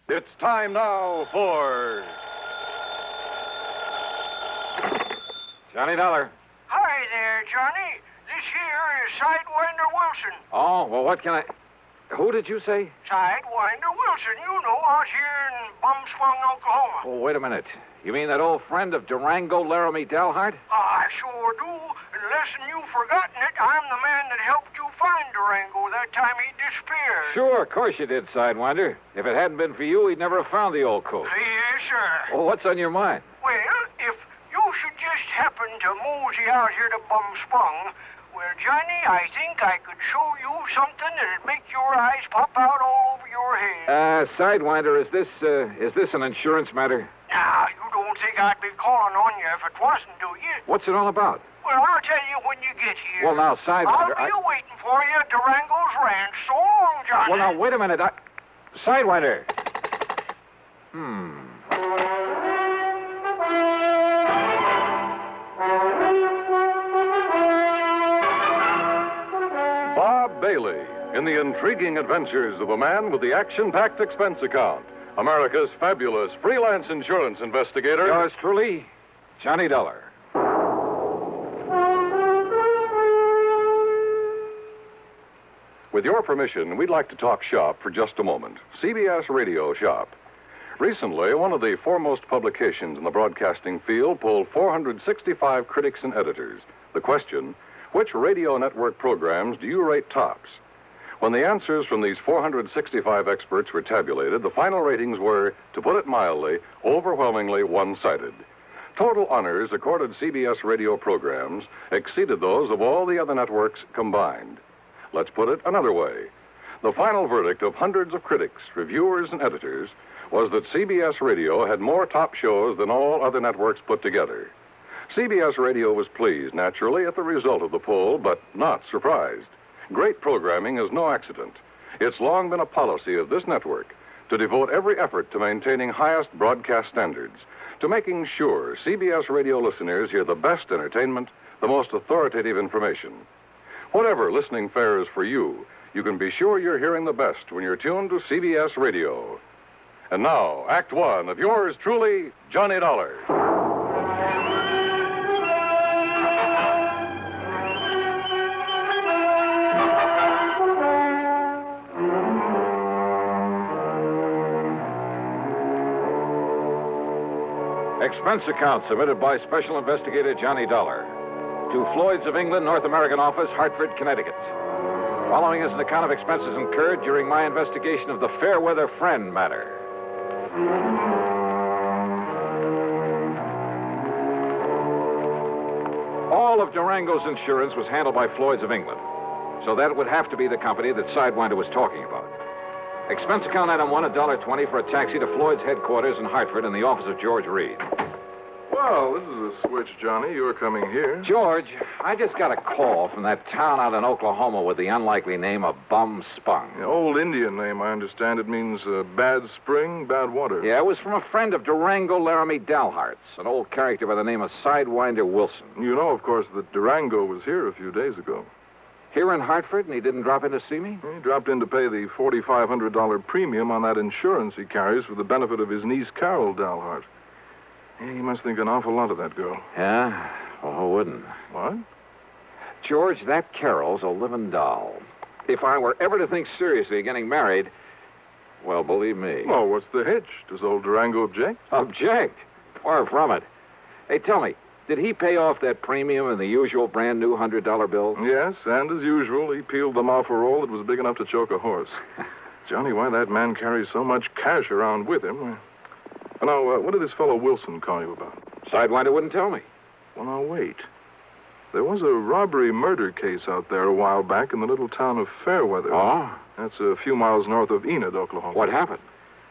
It's time now for... Johnny Dollar. Hi there, Johnny. This here is Sidewinder Wilson. Oh, well, what can I... Who did you say? Sidewinder Wilson, you know, out here in Bumswung, Oklahoma. Oh, wait a minute. You mean that old friend of Durango, Laramie Dalhart? I sure do. Unless you've forgotten it, I'm the man that helped you find Durango that time he disappeared. Sure, of course you did, Sidewinder. If it hadn't been for you, we'd never have found the old coat. Yes, sir. Well, what's on your mind? Well, if you should just happen to mosey out here to Bumswung, well, Johnny, I think I could show you something that'd make your eyes pop out all over your head. Sidewinder, is this an insurance matter? Now, you don't think I'd be calling on you if it wasn't, do you? What's it all about? Well, I'll tell you when you get here. Well, now, Sidewinder, I'll be waiting for you at Durango's ranch. So long, Johnny. Well, now, wait a minute. Sidewinder. Bob Bailey in the intriguing adventures of a man with the action-packed expense account. America's fabulous freelance insurance investigator. Yours truly, Johnny Dollar. With your permission, we'd like to talk shop for just a moment. CBS Radio Shop. Recently, one of the foremost publications in the broadcasting field polled 465 critics and editors. The question, which radio network programs do you rate tops? When the answers from these 465 experts were tabulated, the final ratings were, to put it mildly, overwhelmingly one-sided. Total honors accorded CBS radio programs exceeded those of all the other networks combined. Let's put it another way. The final verdict of hundreds of critics, reviewers, and editors was that CBS Radio had more top shows than all other networks put together. CBS Radio was pleased, naturally, at the result of the poll, but not surprised. Great programming is no accident. It's long been a policy of this network to devote every effort to maintaining highest broadcast standards, to making sure CBS Radio listeners hear the best entertainment, the most authoritative information. Whatever listening fare is for you, you can be sure you're hearing the best when you're tuned to CBS Radio. And now, Act One of yours truly, Johnny Dollar. Expense account submitted by Special Investigator Johnny Dollar to Floyd's of England, North American Office, Hartford, Connecticut. Following is an account of expenses incurred during my investigation of the Fairweather friend matter. All of Durango's insurance was handled by Floyd's of England, so that would have to be the company that Sidewinder was talking about. Expense account item 1, $1.20 for a taxi to Floyd's headquarters in Hartford in the office of George Reed. Well, this is a switch, Johnny. You're coming here. George, I just got a call from that town out in Oklahoma with the unlikely name of Bumspung. The old Indian name, I understand. It means bad spring, bad water. Yeah, it was from a friend of Durango, Laramie Dalhart's, an old character by the name of Sidewinder Wilson. You know, of course, that Durango was here a few days ago. Here in Hartford, and he didn't drop in to see me? He dropped in to pay the $4,500 premium on that insurance he carries for the benefit of his niece, Carol Dalhart. Yeah, he must think an awful lot of that girl. Yeah? Well, who wouldn't? What? George, that Carol's a living doll. If I were ever to think seriously of getting married, well, believe me. Well, what's the hitch? Does old Durango object? Object? Far from it. Hey, tell me, did he pay off that premium in the usual brand new $100 bill? Yes, and as usual, he peeled them off a roll that was big enough to choke a horse. Johnny, why that man carries so much cash around with him? Now, what did this fellow Wilson call you about? Sidewinder wouldn't tell me. Well, now, wait. There was a robbery-murder case out there a while back in the little town of Fairweather. Oh? That's a few miles north of Enid, Oklahoma. What happened?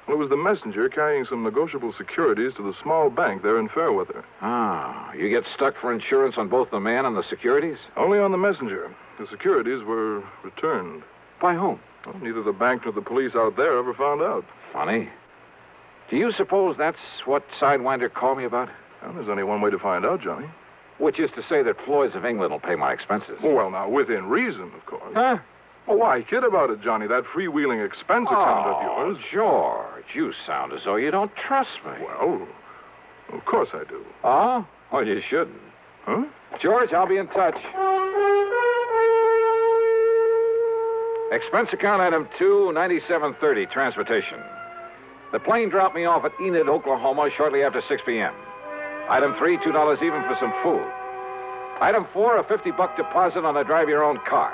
Well, it was the messenger carrying some negotiable securities to the small bank there in Fairweather. Ah, you get stuck for insurance on both the man and the securities? Only on the messenger. The securities were returned. By whom? Well, neither the bank nor the police out there ever found out. Funny. Do you suppose that's what Sidewinder called me about? Well, there's only one way to find out, Johnny. Which is to say that Floyd's of England will pay my expenses. Well, now, within reason, of course. Huh? Oh, why kid about it, Johnny? That freewheeling expense account of yours. George, you sound as though you don't trust me. Well, of course I do. Oh? Well, you shouldn't. Huh? George, I'll be in touch. Expense account item 2, 9730, transportation. The plane dropped me off at Enid, Oklahoma, shortly after 6 p.m. Item 3, $2 even for some food. Item 4, a $50 deposit on a drive-your-own car.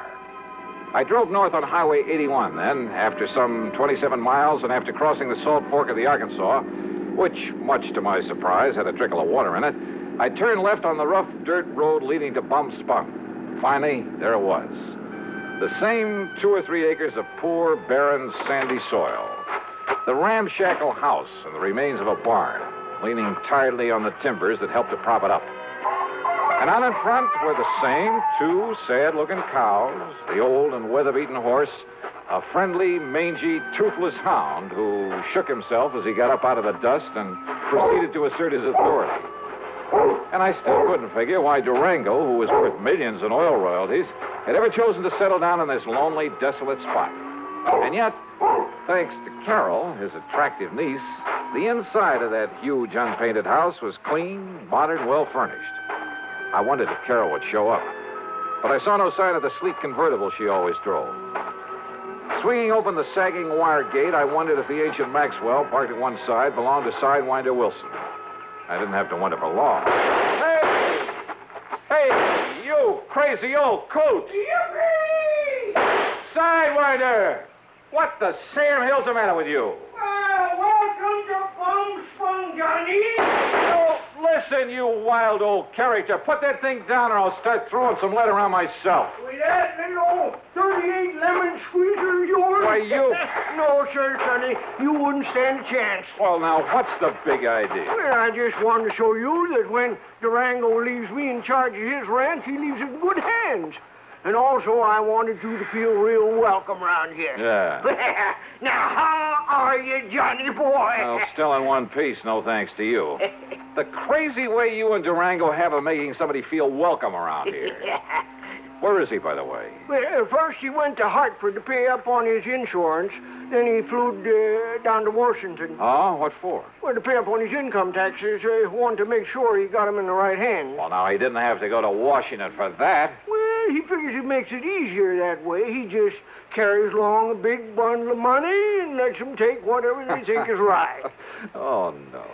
I drove north on Highway 81, then, after some 27 miles and after crossing the Salt Fork of the Arkansas, which, much to my surprise, had a trickle of water in it, I turned left on the rough dirt road leading to Bum Spung. Finally, there it was. The same 2 or 3 acres of poor, barren, sandy soil. The ramshackle house and the remains of a barn, leaning tiredly on the timbers that helped to prop it up. And out in front were the same 2 sad-looking cows, the old and weather-beaten horse, a friendly, mangy, toothless hound who shook himself as he got up out of the dust and proceeded to assert his authority. And I still couldn't figure why Durango, who was worth millions in oil royalties, had ever chosen to settle down in this lonely, desolate spot. And yet, thanks to Carol, his attractive niece, the inside of that huge, unpainted house was clean, modern, well-furnished. I wondered if Carol would show up, but I saw no sign of the sleek convertible she always drove. Swinging open the sagging wire gate, I wondered if the ancient Maxwell, parked at one side, belonged to Sidewinder Wilson. I didn't have to wonder for long. Hey! Hey, you crazy old coot! Yippee! Sidewinder! What the Sam Hill's the matter with you? Welcome to Bum Spung, Johnny. Oh, listen, you wild old character. Put that thing down or I'll start throwing some lead around myself. With that little 38 lemon squeezer of yours? Why, you... No, sir, Sonny. You wouldn't stand a chance. Well, now, what's the big idea? Well, I just wanted to show you that when Durango leaves me in charge of his ranch, he leaves it in good hands. And also, I wanted you to feel real welcome around here. Yeah. Now, how are you, Johnny boy? Well, still in one piece, no thanks to you. The crazy way you and Durango have of making somebody feel welcome around here. Where is he, by the way? Well, first he went to Hartford to pay up on his insurance. Then he flew down to Washington. Oh, what for? Well, to pay up on his income taxes. Wanted to make sure he got them in the right hands. Well, now, he didn't have to go to Washington for that. Well, he figures it makes it easier that way. He just carries along a big bundle of money and lets them take whatever they think is right. Oh, no.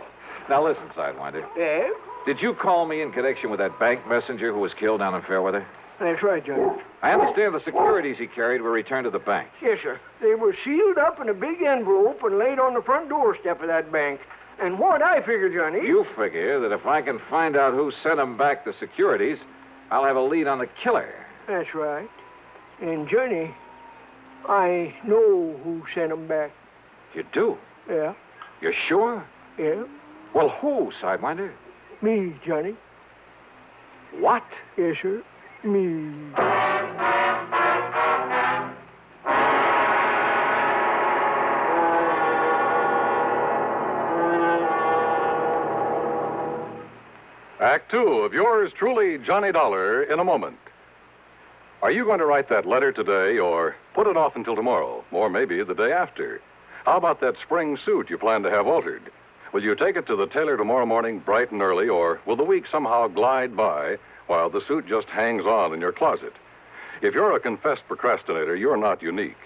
Now, listen, Sidewinder. Yeah? Did you call me in connection with that bank messenger who was killed down in Fairweather? That's right, Johnny. I understand the securities he carried were returned to the bank. Yes, sir. They were sealed up in a big envelope and laid on the front doorstep of that bank. And what I figure, Johnny... You figure that if I can find out who sent him back the securities, I'll have a lead on the killer. That's right. And, Johnny, I know who sent them back. You do? Yeah. You're sure? Yeah. Well, who, Sidewinder? Me, Johnny. What? Yes, sir. Me. Act 2 of yours truly, Johnny Dollar, in a moment. Are you going to write that letter today or put it off until tomorrow, or maybe the day after? How about that spring suit you plan to have altered? Will you take it to the tailor tomorrow morning bright and early, or will the week somehow glide by while the suit just hangs on in your closet? If you're a confessed procrastinator, you're not unique.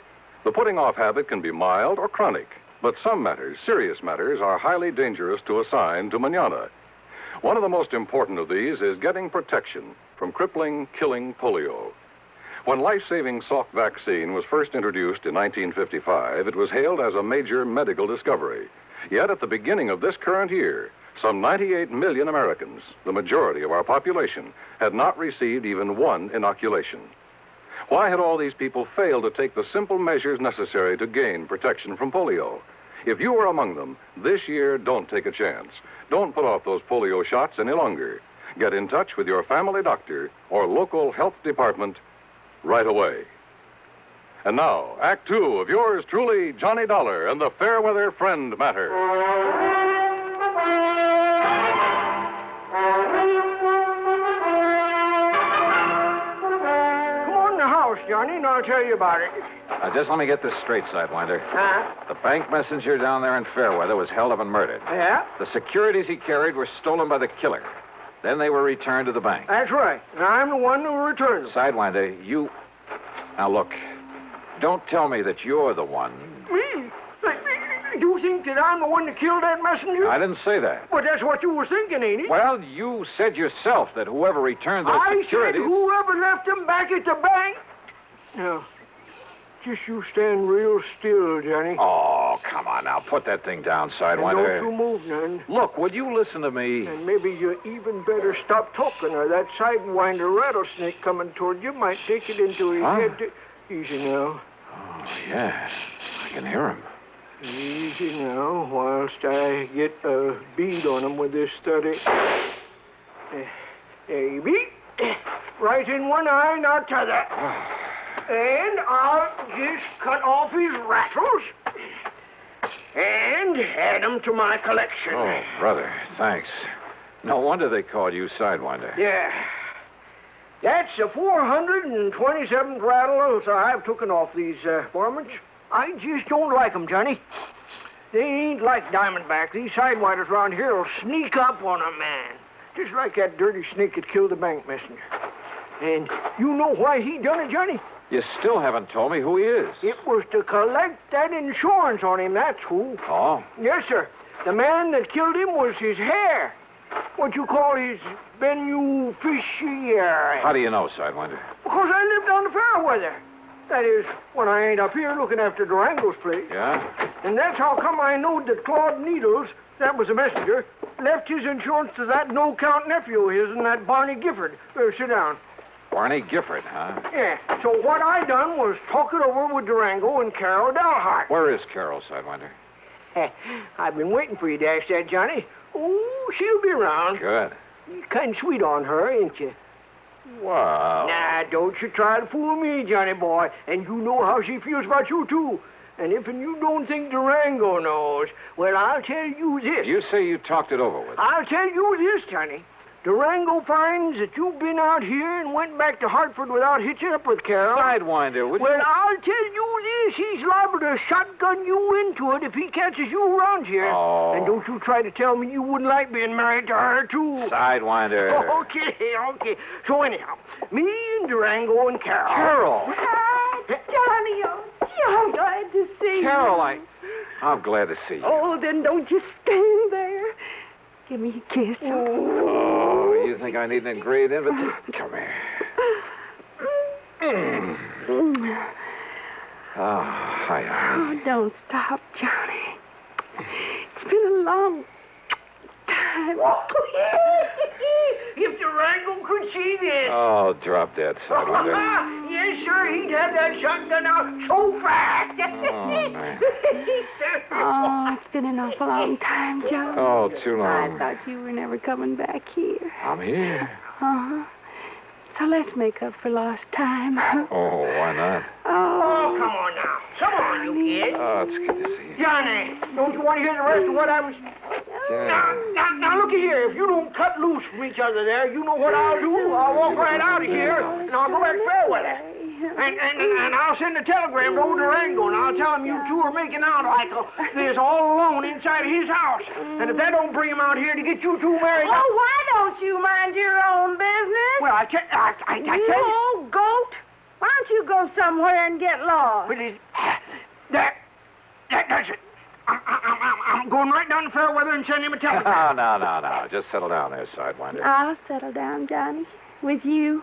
The putting off habit can be mild or chronic, but some matters, serious matters, are highly dangerous to assign to mañana. One of the most important of these is getting protection from crippling, killing polio. When life-saving Salk vaccine was first introduced in 1955, it was hailed as a major medical discovery. Yet at the beginning of this current year, some 98 million Americans, the majority of our population, had not received even one inoculation. Why had all these people failed to take the simple measures necessary to gain protection from polio? If you were among them, this year, don't take a chance. Don't put off those polio shots any longer. Get in touch with your family doctor or local health department right away. And now, Act 2 of yours truly, Johnny Dollar and the Fairweather Friend Matter. Johnny, and I'll tell you about it. Now, just let me get this straight, Sidewinder. Huh? The bank messenger down there in Fairweather was held up and murdered. Yeah? The securities he carried were stolen by the killer. Then they were returned to the bank. That's right. And I'm the one who returned them. Sidewinder, you... Now, look. Don't tell me that you're the one. Me? You think that I'm the one that killed that messenger? I didn't say that. Well, that's what you were thinking, ain't it? Well, you said yourself that whoever returned those securities... I said whoever left them back at the bank. Now, just you stand real still, Johnny. Oh, come on now. Put that thing down, And Sidewinder. don't you move none. Look, would you listen to me? And maybe you even better stop talking, or that Sidewinder rattlesnake coming toward you might take it into his head to... Easy now. Oh, yeah. I can hear him. Easy now, whilst I get a bead on him with this study. There you be. Right in one eye, not t'other. And I'll just cut off his rattles and add them to my collection. Oh, brother, thanks. No wonder they called you Sidewinder. Yeah. That's the 427th rattle I've taken off these varmints. I just don't like 'em, Johnny. They ain't like Diamondback. These sidewinders around here will sneak up on a man. Just like that dirty snake that killed the bank messenger. And you know why he done it, Johnny? You still haven't told me who he is. It was to collect that insurance on him, that's who. Oh? Yes, sir. The man that killed him was his hair. What you call his beneficiary. How do you know, Sidewinder? Because I lived on the Fairweather. That is, when I ain't up here looking after Durango's place. Yeah? And that's how come I knowed that Claude Needles, that was the messenger, left his insurance to that no-count nephew of his and that Barney Gifford. Sit down. Barney Gifford, huh? Yeah. So what I done was talk it over with Durango and Carol Dalhart. Where is Carol, Sidewinder? I've been waiting for you to ask that, Johnny. Oh, she'll be around. Good. You're kind of sweet on her, ain't you? Wow. Nah, don't you try to fool me, Johnny boy. And you know how she feels about you, too. And if you don't think Durango knows, well, I'll tell you this. You say you talked it over with her. I'll tell you this, Johnny. Durango finds that you've been out here and went back to Hartford without hitching up with Carol. Sidewinder, would Well, you... I'll tell you this. He's liable to shotgun you into it if he catches you around here. Oh. And don't you try to tell me you wouldn't like being married to her, too. Sidewinder. Okay. So anyhow, me and Durango and Carol. Carol. Hi, Johnny. Oh, I'm glad to see you. Carol, I'm glad to see you. Oh, then don't you stand there. Give me a kiss. Oh, you think I need an engraved invitation? Come here. Oh, hi. Oh, don't stop, Johnny. It's been a long time. If Durango could see this. Oh, drop that, Sidewinder. Yes, sir. He'd have that shotgun out so fast. Oh, man. Oh, it's been an awful long time, Johnny. Oh, too long. I thought you were never coming back here. I'm here. Uh-huh. So let's make up for lost time. Oh, why not? Oh, come on now. Come on, you kid. Oh, it's good to see you. Johnny, don't you want to hear the rest of what I was... Yeah. Now, looky here. If you don't cut loose from each other there, you know what I'll do. I'll walk right out of here, and I'll go back to Fairweather. And I'll send a telegram to old Durango, and I'll tell him you two are making out like this all alone inside of his house. And if that don't bring him out here to get you two married... Oh, why don't you mind your own business? Well, I tell You you... old goat. Why don't you go somewhere and get lost? But that's it. I'm going right down to Fairweather and send him a telegram. No. Just settle down there, Sidewinder. I'll settle down, Johnny. With you.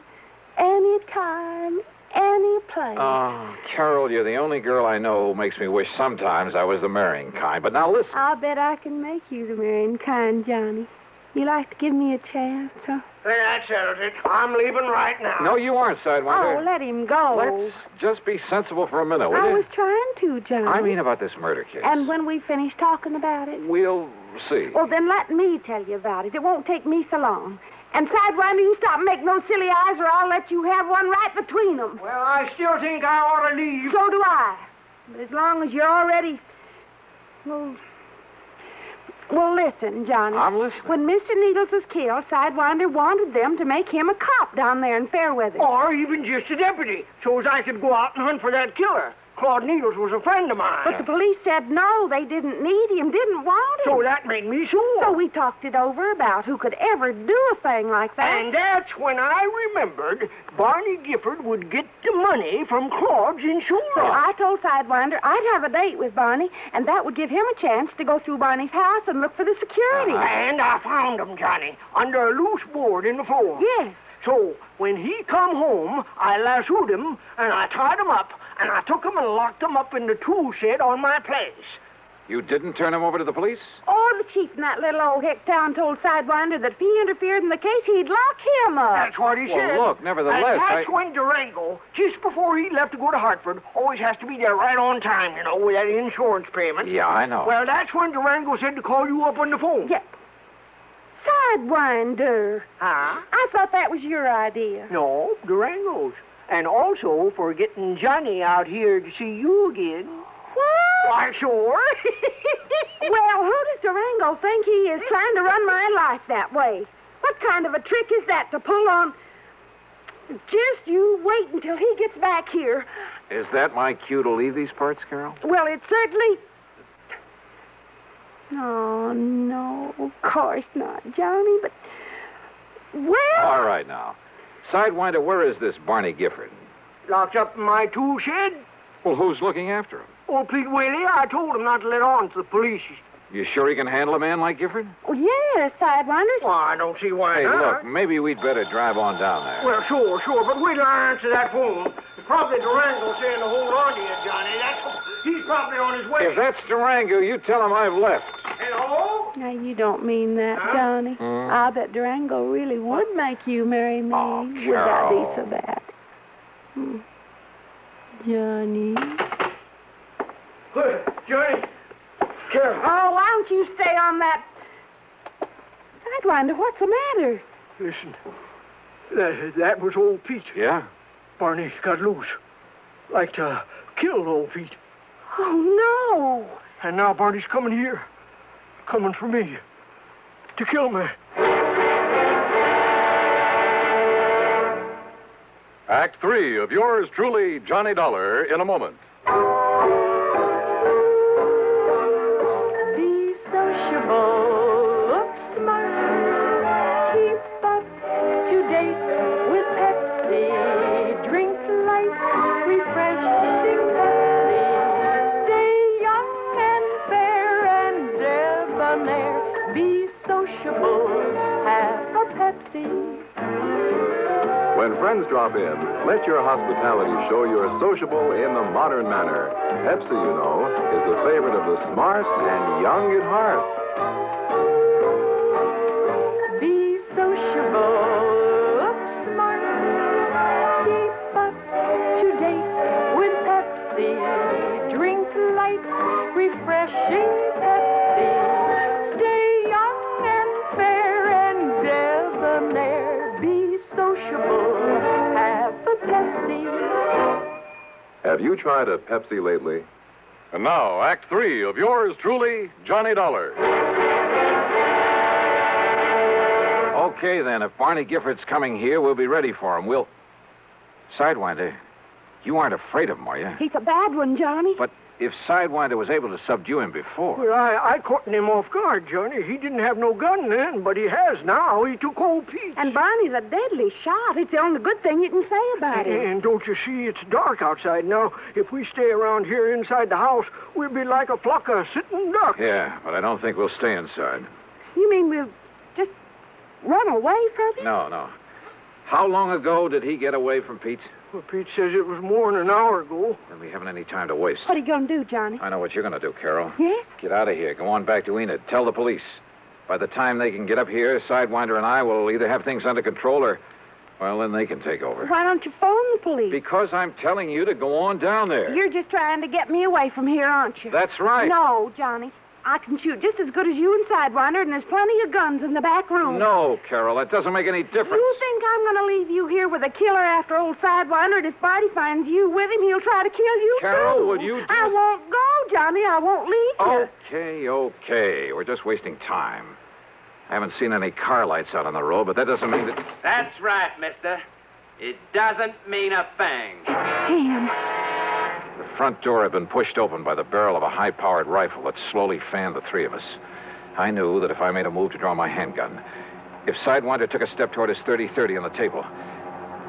Anytime, any place. Oh, Carol, you're the only girl I know who makes me wish sometimes I was the marrying kind. But now listen. I'll bet I can make you the marrying kind, Johnny. You like to give me a chance, huh? Well, that settles it. I'm leaving right now. No, you aren't, Sidewinder. Oh, let him go. Let's just be sensible for a minute, will I you? was trying to, Johnny. I mean about this murder case. And when we finish talking about it? We'll see. Well, then let me tell you about it. It won't take me so long. And Sidewinder, you stop making those silly eyes or I'll let you have one right between them. Well, I still think I ought to leave. So do I. But as long as you're already... Well, Well, listen, Johnny. I'm listening. When Mr. Needles was killed, Sidewinder wanted them to make him a cop down there in Fairweather. Or even just a deputy, so as I could go out and hunt for that killer. Claude Needles was a friend of mine. But the police said no, they didn't need him, didn't want him. So that made me sure. So we talked it over about who could ever do a thing like that. And that's when I remembered Barney Gifford would get the money from Claude's insurance. So I told Sidewinder I'd have a date with Barney, and that would give him a chance to go through Barney's house and look for the security. And I found him, Johnny, under a loose board in the floor. Yes. So when he come home, I lassoed him, and I tied him up, and I took him and locked him up in the tool shed on my place. You didn't turn him over to the police? Oh, the chief in that little old hick town told Sidewinder that if he interfered in the case, he'd lock him up. That's what he said. Well, look, nevertheless, And that's when Durango, just before he left to go to Hartford, always has to be there right on time, you know, with that insurance payment. Yeah, I know. Well, that's when Durango said to call you up on the phone. Yeah. Sidewinder. Huh? I thought that was your idea. No, Durango's. And also for getting Johnny out here to see you again. What? Why, sure. Well, who does Durango think he is trying to run my life that way? What kind of a trick is that to pull on? Just you wait until he gets back here. Is that my cue to leave these parts, Carol? Well, it certainly... Oh, no, of course not, Johnny, but... Well... All right, now. Sidewinder, where is this Barney Gifford? Locked up in my tool shed. Well, who's looking after him? Oh, Pete Whaley, I told him not to let on to the police. You sure he can handle a man like Gifford? Oh, yes, Sidewinder. Well, I don't see why Hey, not. look, maybe we'd better drive on down there. Well, sure, but wait till I answer that phone. It's probably Durango saying to hold on to you, Johnny. He's probably on his way. If that's Durango, you tell him I've left. Hello? Now, you don't mean that, Johnny. I bet Durango really would make you marry me. Oh, Would that Carol. be so bad? Johnny. Johnny. Carol. Oh, why don't you stay on that... Sidewinder, what's the matter? Listen, that was old Pete. Yeah? Barney got loose. Like to kill old Pete. Oh, no. And now Barney's coming here. Coming for me. To kill me. Act 3 of yours truly, Johnny Dollar, in a moment. Be sociable, look smart, keep up to date with Pepsi, drink light, refreshing Pepsi, stay young and fair and debonair, be sociable, have a Pepsi. When friends drop in, let your hospitality show you're sociable in the modern manner. Pepsi, you know, is the favorite of the smart and young at heart. Be sociable, look smart, keep up to date with Pepsi, drink light, refreshing Pepsi, stay young and fair and debonair, be sociable, have a Pepsi. Have you tried a Pepsi lately? And now, Act 3 of yours truly, Johnny Dollar. Okay, then. If Barney Gifford's coming here, we'll be ready for him. We'll... Sidewinder, you aren't afraid of him, are you? He's a bad one, Johnny. But if Sidewinder was able to subdue him before... Well, I caught him off guard, Johnny. He didn't have no gun then, but he has now. He took old Pete. And Barney's a deadly shot. It's the only good thing you can say about him. And don't you see, it's dark outside now. If we stay around here inside the house, we'll be like a flock of sitting ducks. Yeah, but I don't think we'll stay inside. You mean we'll just run away from him? No. How long ago did he get away from Pete? Well, Pete says it was more than an hour ago. Then we haven't any time to waste. What are you going to do, Johnny? I know what you're going to do, Carol. Yes? Get out of here. Go on back to Enid. Tell the police. By the time they can get up here, Sidewinder and I will either have things under control or, well, then they can take over. Why don't you phone the police? Because I'm telling you to go on down there. You're just trying to get me away from here, aren't you? That's right. No, Johnny. I can shoot just as good as you and Sidewinder, and there's plenty of guns in the back room. No, Carol, that doesn't make any difference. You think I'm going to leave you here with a killer after old Sidewinder, and if Barty finds you with him, he'll try to kill you, Carol, too. will you just... I won't go, Johnny. I won't leave you. Okay. We're just wasting time. I haven't seen any car lights out on the road, but that doesn't mean that... That's right, mister. It doesn't mean a thing. Damn. The front door had been pushed open by the barrel of a high-powered rifle that slowly fanned the three of us. I knew that if I made a move to draw my handgun, if Sidewinder took a step toward his .30-30 on the table,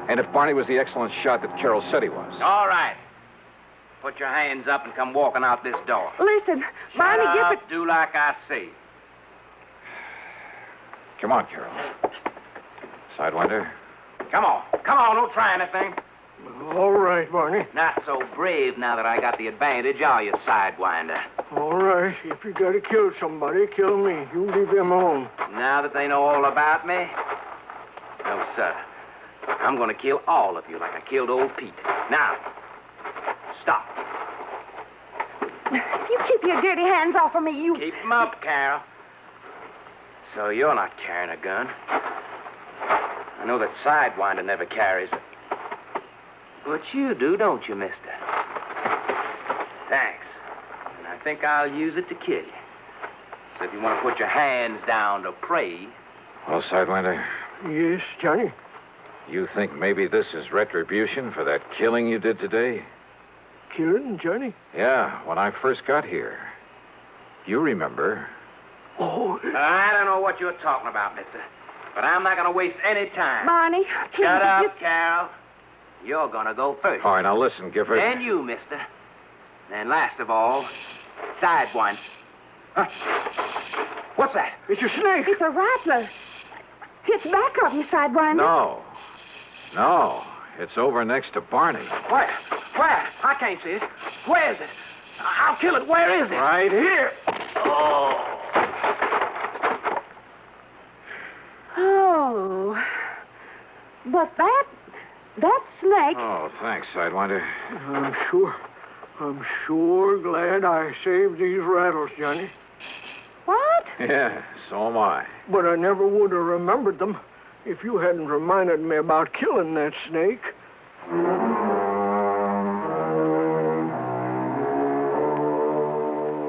and if Barney was the excellent shot that Carol said he was. All right. Put your hands up and come walking out this door. Listen, Barney, Shut give up, it... do like I say. Come on, Carol. Sidewinder. Come on, don't try anything. All right, Barney. Not so brave now that I got the advantage, are you, Sidewinder? All right. If you gotta kill somebody, kill me. You leave them alone. Now that they know all about me? No, sir. I'm going to kill all of you like I killed old Pete. Now, stop. You keep your dirty hands off of me, you... Keep them up, Carol. So you're not carrying a gun. I know that Sidewinder never carries it. But you do, don't you, mister? Thanks. And I think I'll use it to kill you. So if you want to put your hands down to pray... Well, Sidewinder, Yes, Johnny. you think maybe this is retribution for that killing you did today? Killing, Johnny? Yeah, when I first got here. You remember. Oh, I don't know what you're talking about, mister. But I'm not going to waste any time. Barney, please... Shut up, Carol. You're going to go first. All right, now listen, Gifford. Then you, mister. Then last of all, Sidewinder. Huh? What's that? it's a snake. It's a rattler. It's back of you, Sidewinder. No, it's over next to Barney. Where? I can't see it. Where is it? I'll kill it. Where is it? Right here. Oh. But that snake... Oh, thanks, Sidewinder. I'm sure glad I saved these rattles, Johnny. What? Yeah, so am I. But I never would have remembered them if you hadn't reminded me about killing that snake.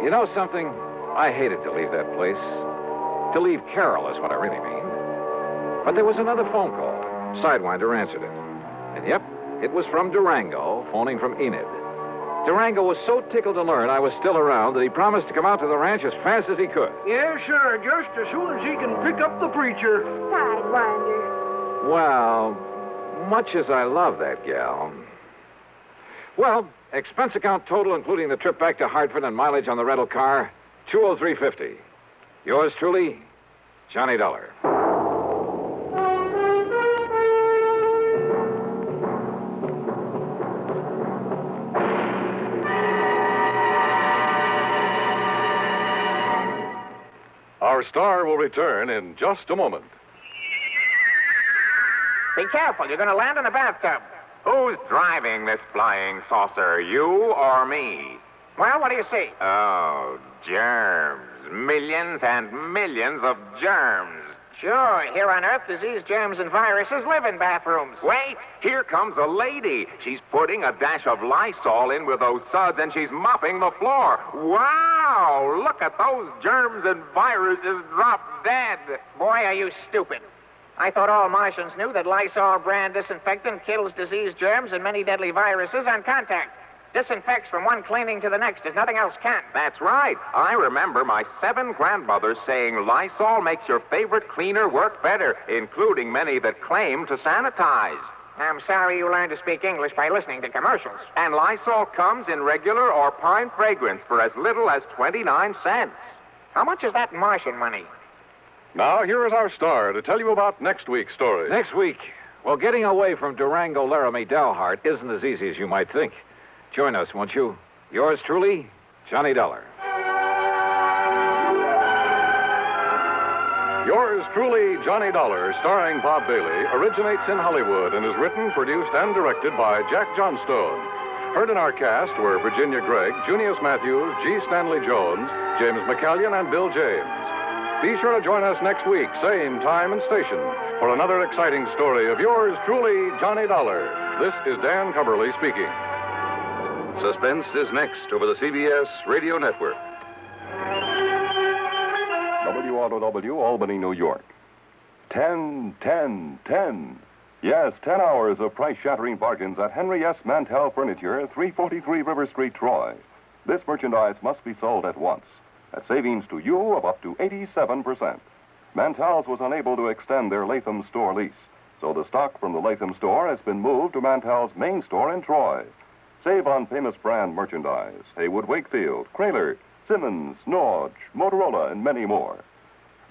You know something? I hated to leave that place. To leave Carol is what I really mean. But there was another phone call. Sidewinder answered it. And yep, it was from Durango, phoning from Enid. Durango was so tickled to learn I was still around that he promised to come out to the ranch as fast as he could. Yes, sir. Just as soon as he can pick up the preacher. Sidewinder. Well, much as I love that gal. Well, expense account total, including the trip back to Hartford and mileage on the rental car, $203.50. Yours truly, Johnny Dollar. Our star will return in just a moment. Be careful, you're going to land in a bathtub. Who's driving this flying saucer, you or me? Well, what do you see? Oh, germs. Millions and millions of germs. Sure, here on Earth, disease, germs, and viruses live in bathrooms. Wait, here comes a lady. She's putting a dash of Lysol in with those suds, and she's mopping the floor. Wow, look at those germs and viruses drop dead. Boy, are you stupid. I thought all Martians knew that Lysol brand disinfectant kills disease, germs, and many deadly viruses on contact. Disinfects from one cleaning to the next as nothing else can. That's right. I remember my 7 grandmothers saying Lysol makes your favorite cleaner work better, including many that claim to sanitize. I'm sorry you learned to speak English by listening to commercials. And Lysol comes in regular or pine fragrance for as little as 29 cents. How much is that Martian money? Now, here is our star to tell you about next week's story. Next week, well, getting away from Durango Laramie Dalhart isn't as easy as you might think. Join us, won't you? Yours truly, Johnny Dollar. Yours truly, Johnny Dollar, starring Bob Bailey, originates in Hollywood and is written, produced, and directed by Jack Johnstone. Heard in our cast were Virginia Gregg, Junius Matthews, G. Stanley Jones, James McCallion and Bill James. Be sure to join us next week, same time and station, for another exciting story of yours truly, Johnny Dollar. This is Dan Cumberly speaking. Suspense is next over the CBS Radio Network. WROW, Albany, New York. 10, 10, 10. Yes, 10 hours of price-shattering bargains at Henry S. Mandel Furniture, 343 River Street, Troy. This merchandise must be sold at once, at savings to you of up to 87%. Mantel's was unable to extend their Latham store lease, so the stock from the Latham store has been moved to Mantel's main store in Troy. Save on famous brand merchandise, Haywood Wakefield, Kramer, Simmons, Norge, Motorola, and many more.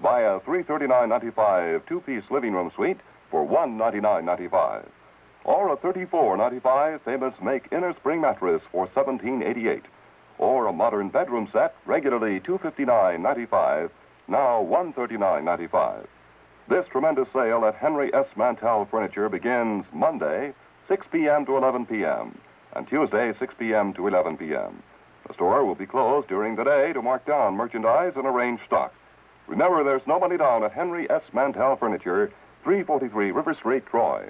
Buy a $339.95 two-piece living room suite for $199.95. Or a $34.95 famous Make inner spring mattress for $17.88. Or a modern bedroom set, regularly $259.95, now $139.95. This tremendous sale at Henry S. Mandel Furniture begins Monday, 6 p.m. to 11 p.m., and Tuesday, 6 p.m. to 11 p.m. The store will be closed during the day to mark down merchandise and arrange stock. Remember, there's no money down at Henry S. Mandel Furniture, 343 River Street, Troy.